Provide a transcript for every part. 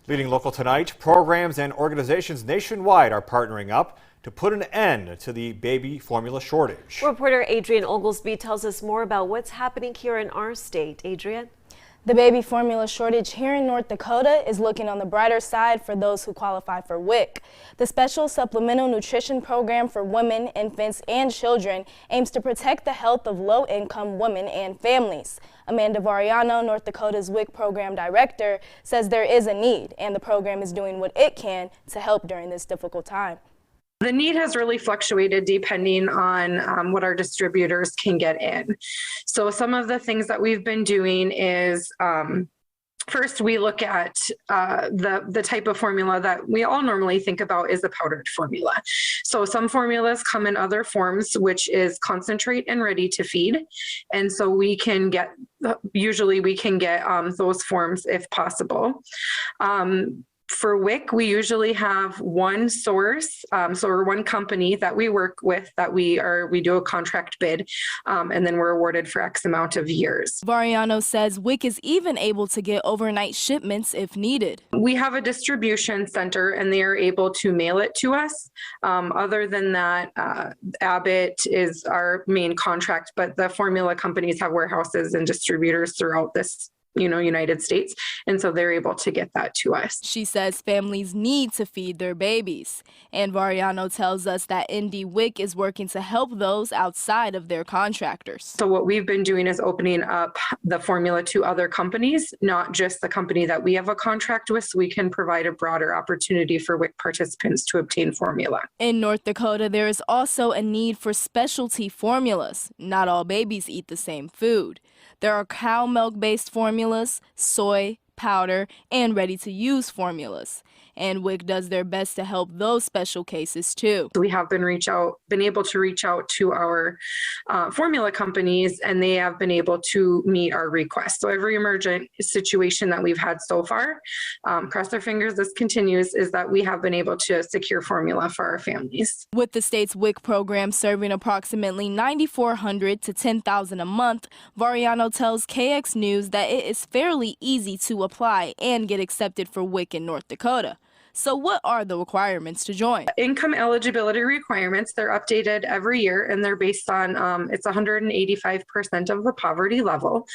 Leading Local tonight, programs and organizations nationwide are partnering up to put an end to the baby formula shortage. Reporter Adrian Oglesby tells us more about what's happening here in our state. Adrian? The baby formula shortage here in North Dakota is looking on the brighter side for those who qualify for WIC. The Special Supplemental Nutrition Program for women, infants, and children aims to protect the health of low-income women and families. Amanda Variano, North Dakota's WIC program director, says there is a need, and the program is doing what it can to help during this difficult time. The need has really fluctuated depending on what our distributors can get in. So some of the things that we've been doing is first we look at the type of formula that we all normally think about is a powdered formula. So some formulas come in other forms, which is concentrate and ready to feed. And so we can get, usually we can get those forms if possible. For WIC, we usually have one source, or one company that we work with that we do a contract bid, and then we're awarded for X amount of years. Variano says WIC is even able to get overnight shipments if needed. We have a distribution center and they are able to mail it to us. Other than that, Abbott is our main contract, but the formula companies have warehouses and distributors throughout this United States. And so they're able to get that to us. She says families need to feed their babies. And Variano tells us that ND WIC is working to help those outside of their contractors. So what we've been doing is opening up the formula to other companies, not just the company that we have a contract with, so we can provide a broader opportunity for WIC participants to obtain formula. In North Dakota, there is also a need for specialty formulas. Not all babies eat the same food. There are cow milk-based formulas, soy, powder, and ready-to-use formulas. And WIC does their best to help those special cases too. We have been able to reach out to our formula companies, and they have been able to meet our requests. So every emergent situation that we've had so far, cross our fingers this continues, is that we have been able to secure formula for our families. With the state's WIC program serving approximately 9,400 to 10,000 a month, Variano tells KX News that it is fairly easy to apply and get accepted for WIC in North Dakota. So what are the requirements to join? Income eligibility requirements, they're updated every year, and they're based on, it's 185% of the poverty level.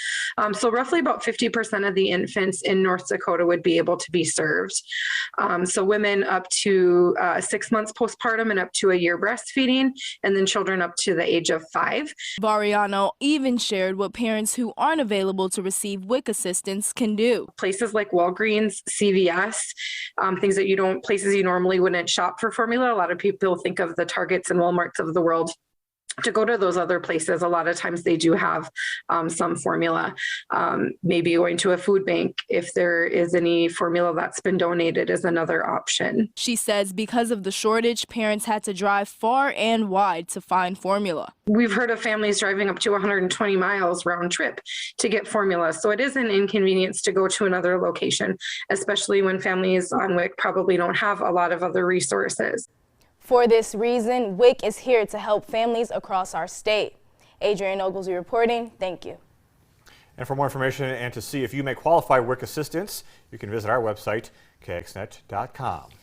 So roughly about 50% of the infants in North Dakota would be able to be served. So women up to 6 months postpartum and up to a year breastfeeding, and then children up to the age of 5. Variano even shared what parents who aren't available to receive WIC assistance can do. Places like Walgreens, CVS, things that places you normally wouldn't shop for formula. A lot of people think of the Targets and Walmarts of the world. To go to those other places, a lot of times they do have some formula. Maybe going to a food bank if there is any formula that's been donated is another option. She says because of the shortage, parents had to drive far and wide to find formula. We've heard of families driving up to 120 miles round trip to get formula. So it is an inconvenience to go to another location, especially when families on WIC probably don't have a lot of other resources. For this reason, WIC is here to help families across our state. Adrian Oglesby reporting. Thank you. And for more information and to see if you may qualify WIC assistance, you can visit our website, kxnet.com.